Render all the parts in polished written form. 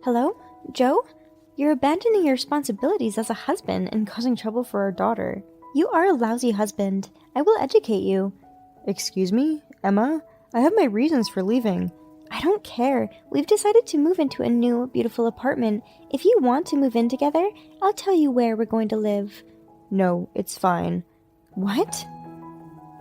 Hello? Joe? You're abandoning your responsibilities as a husband and causing trouble for our daughter. You are a lousy husband. I will educate you. Excuse me, Emma? I have my reasons for leaving. I don't care. We've decided to move into a new, beautiful apartment. If you want to move in together, I'll tell you where we're going to live. No, it's fine. What?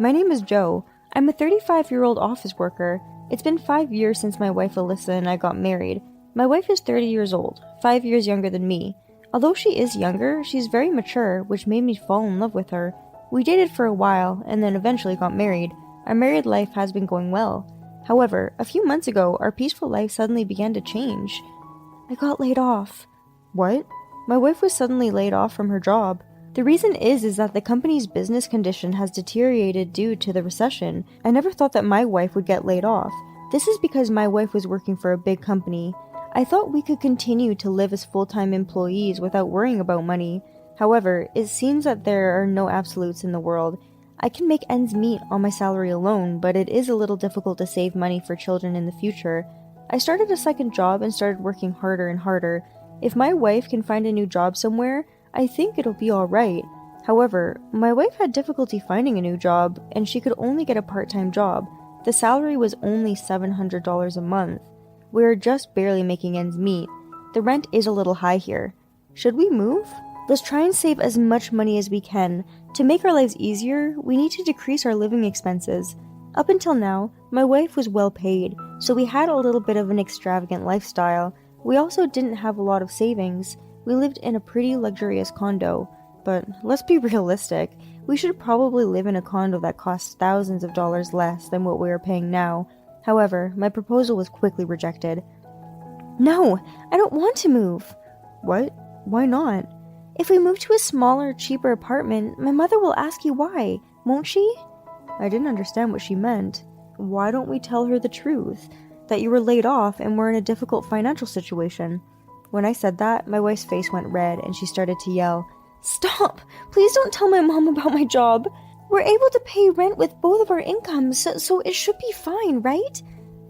My name is Joe. I'm a 35-year-old office worker. It's been 5 years since my wife Alyssa and I got married. My wife is 30 years old, 5 years younger than me. Although she is younger, she's very mature, which made me fall in love with her. We dated for a while, and then eventually got married. Our married life has been going well. However, a few months ago, our peaceful life suddenly began to change. I got laid off. What? My wife was suddenly laid off from her job. The reason is that the company's business condition has deteriorated due to the recession. I never thought that my wife would get laid off. This is because my wife was working for a big company. I thought we could continue to live as full-time employees without worrying about money. However, it seems that there are no absolutes in the world. I can make ends meet on my salary alone, but it is a little difficult to save money for children in the future. I started a second job and started working harder and harder. If my wife can find a new job somewhere, I think it'll be alright. However, my wife had difficulty finding a new job, and she could only get a part-time job. The salary was only $700 a month. We are just barely making ends meet. The rent is a little high here. Should we move? Let's try and save as much money as we can. To make our lives easier, we need to decrease our living expenses. Up until now, my wife was well paid, so we had a little bit of an extravagant lifestyle. We also didn't have a lot of savings. We lived in a pretty luxurious condo. But let's be realistic. We should probably live in a condo that costs thousands of dollars less than what we are paying now. However, my proposal was quickly rejected. No, I don't want to move. What? Why not? If we move to a smaller, cheaper apartment, my mother will ask you why, won't she? I didn't understand what she meant. Why don't we tell her the truth? That you were laid off and were in a difficult financial situation. When I said that, my wife's face went red and she started to yell, Stop! Please don't tell my mom about my job. We're able to pay rent with both of our incomes, so it should be fine, right?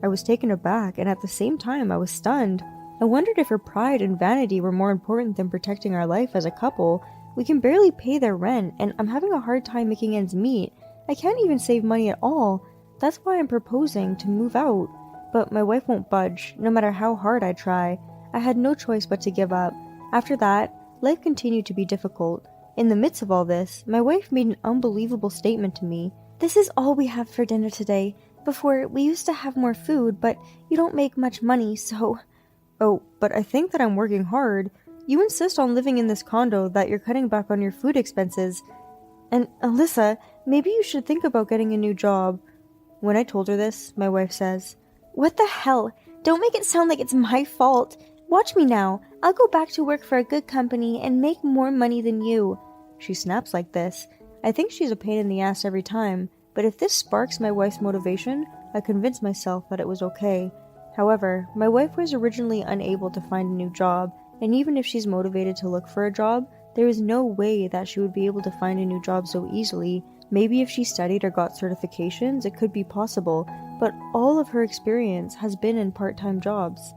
I was taken aback, and at the same time I was stunned. I wondered if her pride and vanity were more important than protecting our life as a couple. We can barely pay their rent, and I'm having a hard time making ends meet. I can't even save money at all. That's why I'm proposing to move out. But my wife won't budge, no matter how hard I try. I had no choice but to give up. After that, life continued to be difficult. In the midst of all this, my wife made an unbelievable statement to me. This is all we have for dinner today. Before, we used to have more food, but you don't make much money, so... Oh, but I think that I'm working hard. You insist on living in this condo that you're cutting back on your food expenses. And Alyssa, maybe you should think about getting a new job. When I told her this, my wife says, What the hell? Don't make it sound like it's my fault. Watch me now. I'll go back to work for a good company and make more money than you. She snaps like this. I think she's a pain in the ass every time, but if this sparks my wife's motivation, I convince myself that it was okay. However, my wife was originally unable to find a new job, and even if she's motivated to look for a job, there is no way that she would be able to find a new job so easily. Maybe if she studied or got certifications, it could be possible, but all of her experience has been in part-time jobs.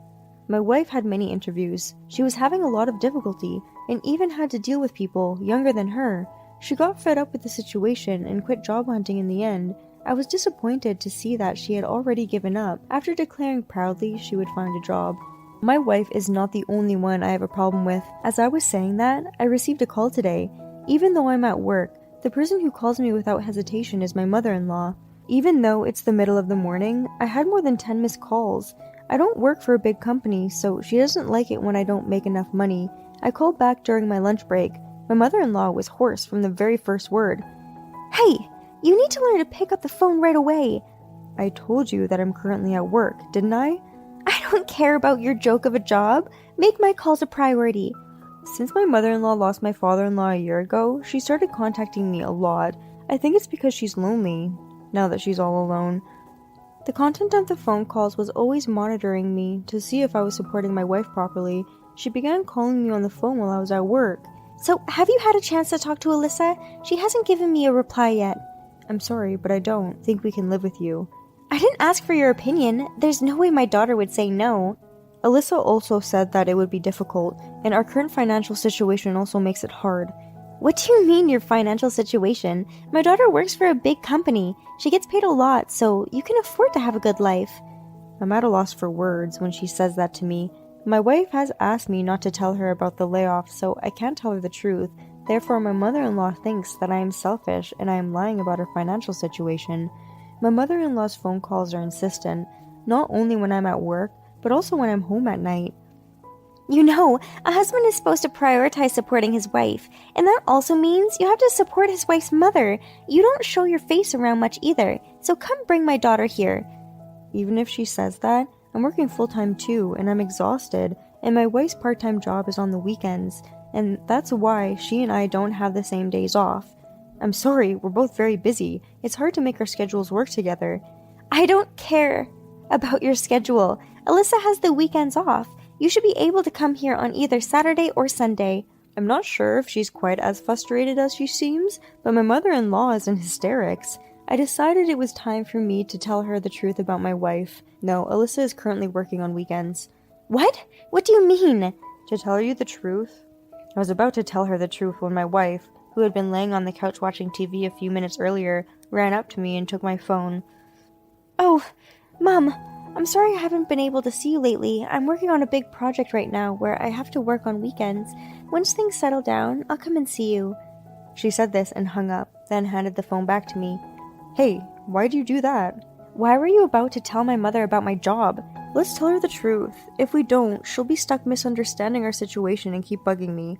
My wife had many interviews. She was having a lot of difficulty, and even had to deal with people younger than her. She got fed up with the situation and quit job hunting in the end. I was disappointed to see that she had already given up after declaring proudly she would find a job. My wife is not the only one I have a problem with. As I was saying that, I received a call today. Even though I'm at work, the person who calls me without hesitation is my mother-in-law. Even though it's the middle of the morning, I had more than 10 missed calls. I don't work for a big company, so she doesn't like it when I don't make enough money. I called back during my lunch break. My mother-in-law was hoarse from the very first word. Hey, you need to learn to pick up the phone right away. I told you that I'm currently at work, didn't I? I don't care about your joke of a job. Make my calls a priority. Since my mother-in-law lost my father-in-law a year ago, she started contacting me a lot. I think it's because she's lonely, now that she's all alone. The content of the phone calls was always monitoring me to see if I was supporting my wife properly. She began calling me on the phone while I was at work. So, have you had a chance to talk to Alyssa? She hasn't given me a reply yet. I'm sorry, but I don't think we can live with you. I didn't ask for your opinion. There's no way my daughter would say no. Alyssa also said that it would be difficult, and our current financial situation also makes it hard. What do you mean, your financial situation? My daughter works for a big company. She gets paid a lot, so you can afford to have a good life. I'm at a loss for words when she says that to me. My wife has asked me not to tell her about the layoff, so I can't tell her the truth. Therefore, my mother-in-law thinks that I am selfish and I am lying about her financial situation. My mother-in-law's phone calls are insistent, not only when I'm at work, but also when I'm home at night. You know, a husband is supposed to prioritize supporting his wife, and that also means you have to support his wife's mother. You don't show your face around much either, so come bring my daughter here. Even if she says that, I'm working full-time too, and I'm exhausted, and my wife's part-time job is on the weekends, and that's why she and I don't have the same days off. I'm sorry, we're both very busy. It's hard to make our schedules work together. I don't care about your schedule. Alyssa has the weekends off. You should be able to come here on either Saturday or Sunday. I'm not sure if she's quite as frustrated as she seems, but my mother-in-law is in hysterics. I decided it was time for me to tell her the truth about my wife. No, Alyssa is currently working on weekends. What? What do you mean? To tell you the truth? I was about to tell her the truth when my wife, who had been laying on the couch watching TV a few minutes earlier, ran up to me and took my phone. Oh, Mom, I'm sorry I haven't been able to see you lately. I'm working on a big project right now where I have to work on weekends. Once things settle down, I'll come and see you. She said this and hung up, then handed the phone back to me. Hey, why'd you do that? Why were you about to tell my mother about my job? Let's tell her the truth. If we don't, she'll be stuck misunderstanding our situation and keep bugging me.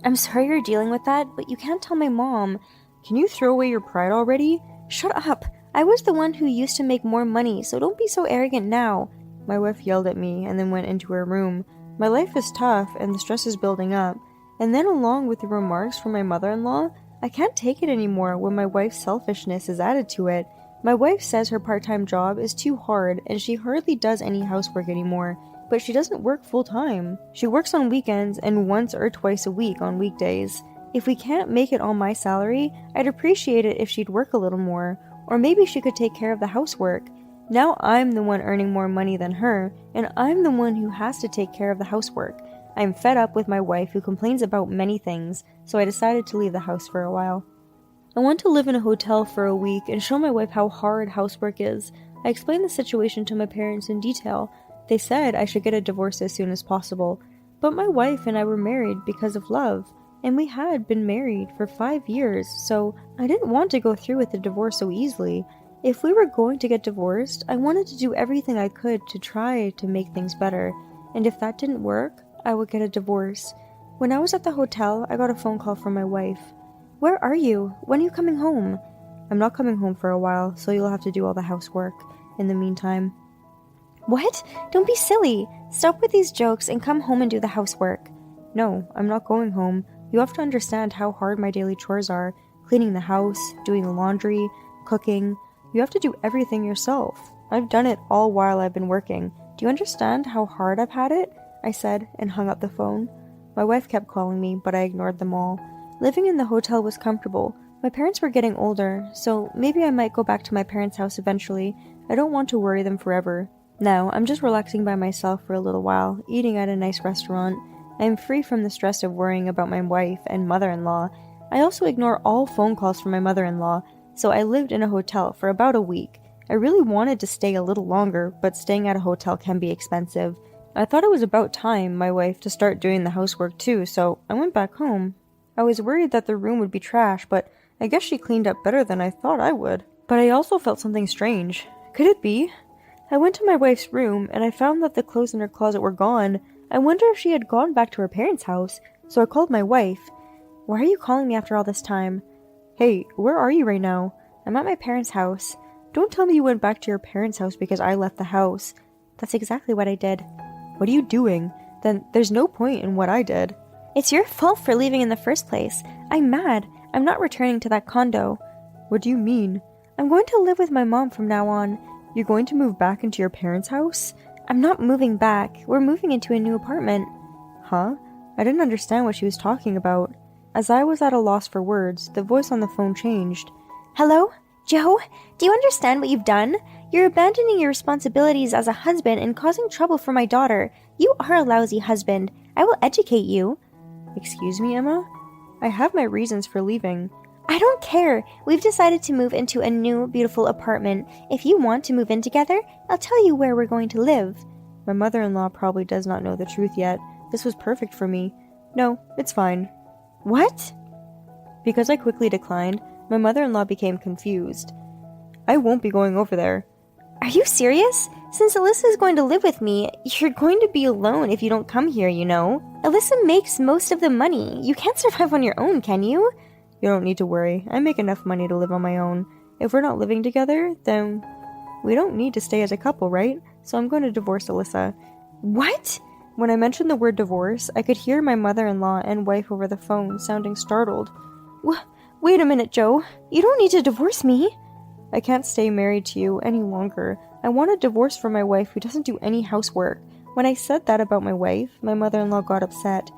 I'm sorry you're dealing with that, but you can't tell my mom. Can you throw away your pride already? Shut up. I was the one who used to make more money, so don't be so arrogant now. My wife yelled at me and then went into her room. My life is tough and the stress is building up. And then along with the remarks from my mother-in-law, I can't take it anymore when my wife's selfishness is added to it. My wife says her part-time job is too hard and she hardly does any housework anymore, but she doesn't work full-time. She works on weekends and once or twice a week on weekdays. If we can't make it on my salary, I'd appreciate it if she'd work a little more, or maybe she could take care of the housework. Now I'm the one earning more money than her, and I'm the one who has to take care of the housework. I'm fed up with my wife who complains about many things, so I decided to leave the house for a while. I want to live in a hotel for a week and show my wife how hard housework is. I explained the situation to my parents in detail. They said I should get a divorce as soon as possible, but my wife and I were married because of love, and we had been married for 5 years, so I didn't want to go through with the divorce so easily. If we were going to get divorced, I wanted to do everything I could to try to make things better, and if that didn't work, I would get a divorce. When I was at the hotel, I got a phone call from my wife. Where are you? When are you coming home? I'm not coming home for a while, so you'll have to do all the housework in the meantime. What? Don't be silly. Stop with these jokes and come home and do the housework. No, I'm not going home. You have to understand how hard my daily chores are. Cleaning the house, doing the laundry, cooking. You have to do everything yourself. I've done it all while I've been working. Do you understand how hard I've had it? I said, and hung up the phone. My wife kept calling me, but I ignored them all. Living in the hotel was comfortable. My parents were getting older, so maybe I might go back to my parents' house eventually. I don't want to worry them forever. Now, I'm just relaxing by myself for a little while, eating at a nice restaurant. I am free from the stress of worrying about my wife and mother-in-law. I also ignore all phone calls from my mother-in-law, so I lived in a hotel for about a week. I really wanted to stay a little longer, but staying at a hotel can be expensive. I thought it was about time my wife to start doing the housework too, so I went back home. I was worried that the room would be trash, but I guess she cleaned up better than I thought I would. But I also felt something strange. Could it be? I went to my wife's room, and I found that the clothes in her closet were gone. I wonder if she had gone back to her parents' house, so I called my wife. Why are you calling me after all this time? Hey, where are you right now? I'm at my parents' house. Don't tell me you went back to your parents' house because I left the house. That's exactly what I did. What are you doing? Then there's no point in what I did. It's your fault for leaving in the first place. I'm mad. I'm not returning to that condo. What do you mean? I'm going to live with my mom from now on. You're going to move back into your parents' house? I'm not moving back. We're moving into a new apartment. Huh? I didn't understand what she was talking about. As I was at a loss for words, the voice on the phone changed. Hello? Joe? Do you understand what you've done? You're abandoning your responsibilities as a husband and causing trouble for my daughter. You are a lousy husband. I will educate you." Excuse me, Emma? I have my reasons for leaving. "I don't care. We've decided to move into a new, beautiful apartment. If you want to move in together, I'll tell you where we're going to live." My mother-in-law probably does not know the truth yet. This was perfect for me. No, it's fine. What? Because I quickly declined, my mother-in-law became confused. I won't be going over there. Are you serious? Since Alyssa is going to live with me, you're going to be alone if you don't come here, you know. Alyssa makes most of the money. You can't survive on your own, can you? You don't need to worry. I make enough money to live on my own. If we're not living together, then we don't need to stay as a couple, right? So I'm going to divorce Alyssa. What? When I mentioned the word divorce, I could hear my mother-in-law and wife over the phone sounding startled. Wait a minute, Joe. You don't need to divorce me. I can't stay married to you any longer. I want a divorce from my wife who doesn't do any housework. When I said that about my wife, my mother-in-law got upset.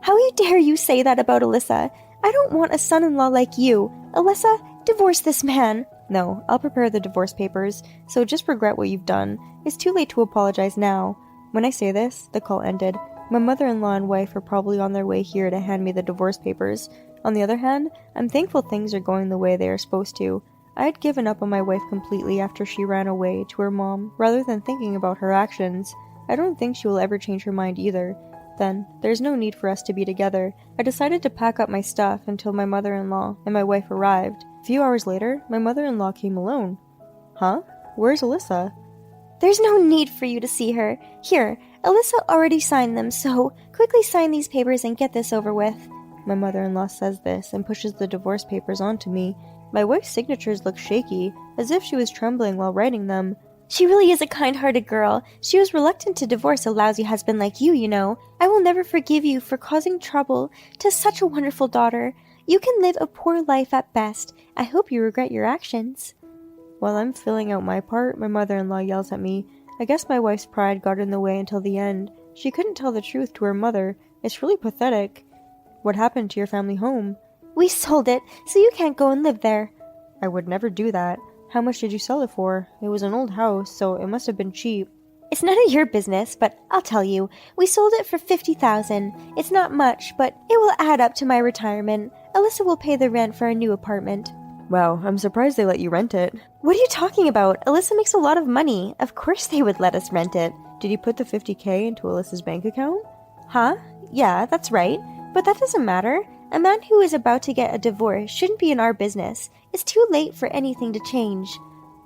How dare you say that about Alyssa? I don't want a son-in-law like you. Alyssa, divorce this man. No, I'll prepare the divorce papers, so just regret what you've done. It's too late to apologize now. When I say this, the call ended. My mother-in-law and wife are probably on their way here to hand me the divorce papers. On the other hand, I'm thankful things are going the way they are supposed to. I had given up on my wife completely after she ran away to her mom, rather than thinking about her actions. I don't think she will ever change her mind either. Then, there's no need for us to be together. I decided to pack up my stuff until my mother-in-law and my wife arrived. A few hours later, my mother-in-law came alone. Huh? Where's Alyssa? There's no need for you to see her. Here, Alyssa already signed them, so quickly sign these papers and get this over with. My mother-in-law says this and pushes the divorce papers onto me. My wife's signatures look shaky, as if she was trembling while writing them. She really is a kind-hearted girl. She was reluctant to divorce a lousy husband like you know. I will never forgive you for causing trouble to such a wonderful daughter. You can live a poor life at best. I hope you regret your actions. While I'm filling out my part, my mother-in-law yells at me. I guess my wife's pride got in the way until the end. She couldn't tell the truth to her mother. It's really pathetic. What happened to your family home? We sold it, so you can't go and live there. I would never do that. How much did you sell it for? It was an old house, so it must have been cheap. It's none of your business, but I'll tell you. We sold it for $50,000. It's not much, but it will add up to my retirement. Alyssa will pay the rent for a new apartment. Wow, I'm surprised they let you rent it. What are you talking about? Alyssa makes a lot of money. Of course they would let us rent it. Did you put the $50K into Alyssa's bank account? Huh? Yeah, that's right. But that doesn't matter. A man who is about to get a divorce shouldn't be in our business. It's too late for anything to change.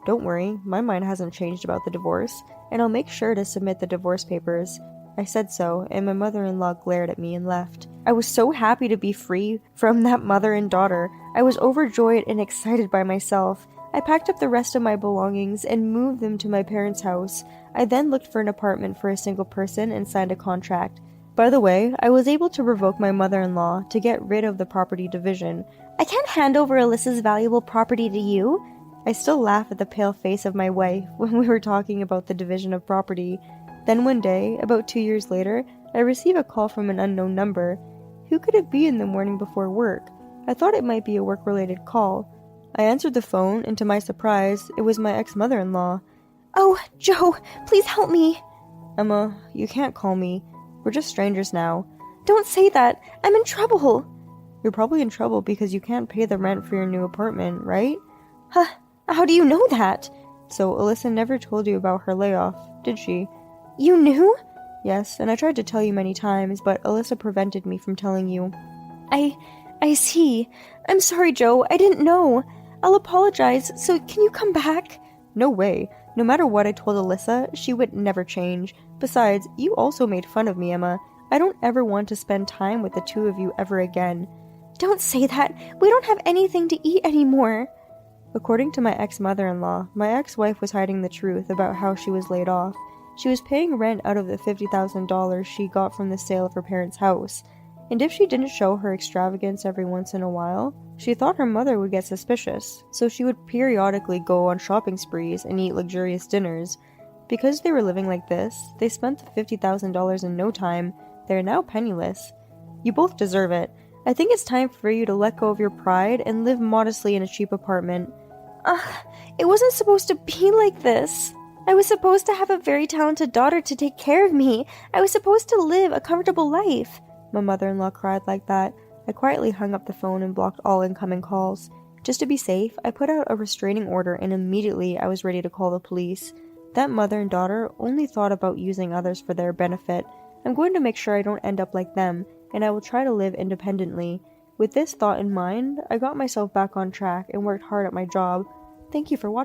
Don't worry, my mind hasn't changed about the divorce, and I'll make sure to submit the divorce papers. I said so, and my mother-in-law glared at me and left. I was so happy to be free from that mother and daughter. I was overjoyed and excited by myself. I packed up the rest of my belongings and moved them to my parents' house. I then looked for an apartment for a single person and signed a contract. By the way, I was able to revoke my mother-in-law to get rid of the property division. I can't hand over Alyssa's valuable property to you. I still laugh at the pale face of my wife when we were talking about the division of property. Then one day, about 2 years later, I receive a call from an unknown number. Who could it be in the morning before work? I thought it might be a work-related call. I answered the phone, and to my surprise, it was my ex-mother-in-law. Oh, Joe, please help me. Emma, you can't call me. We're just strangers now. Don't say that. I'm in trouble. You're probably in trouble because you can't pay the rent for your new apartment, right? Huh? How do you know that? So Alyssa never told you about her layoff, did she? You knew? Yes, and I tried to tell you many times, but Alyssa prevented me from telling you. I see. I'm sorry, Joe. I didn't know. I'll apologize, so can you come back? No way. No matter what I told Alyssa, she would never change. Besides, you also made fun of me, Emma. I don't ever want to spend time with the two of you ever again. Don't say that. We don't have anything to eat anymore. According to my ex-mother-in-law, my ex-wife was hiding the truth about how she was laid off. She was paying rent out of the $50,000 she got from the sale of her parents' house. And if she didn't show her extravagance every once in a while, she thought her mother would get suspicious, so she would periodically go on shopping sprees and eat luxurious dinners. Because they were living like this, they spent the $50,000 in no time. They are now penniless. You both deserve it. I think it's time for you to let go of your pride and live modestly in a cheap apartment. Ugh, it wasn't supposed to be like this. I was supposed to have a very talented daughter to take care of me. I was supposed to live a comfortable life. My mother-in-law cried like that. I quietly hung up the phone and blocked all incoming calls. Just to be safe, I put out a restraining order and immediately I was ready to call the police. That mother and daughter only thought about using others for their benefit. I'm going to make sure I don't end up like them, and I will try to live independently. With this thought in mind, I got myself back on track and worked hard at my job. Thank you for watching.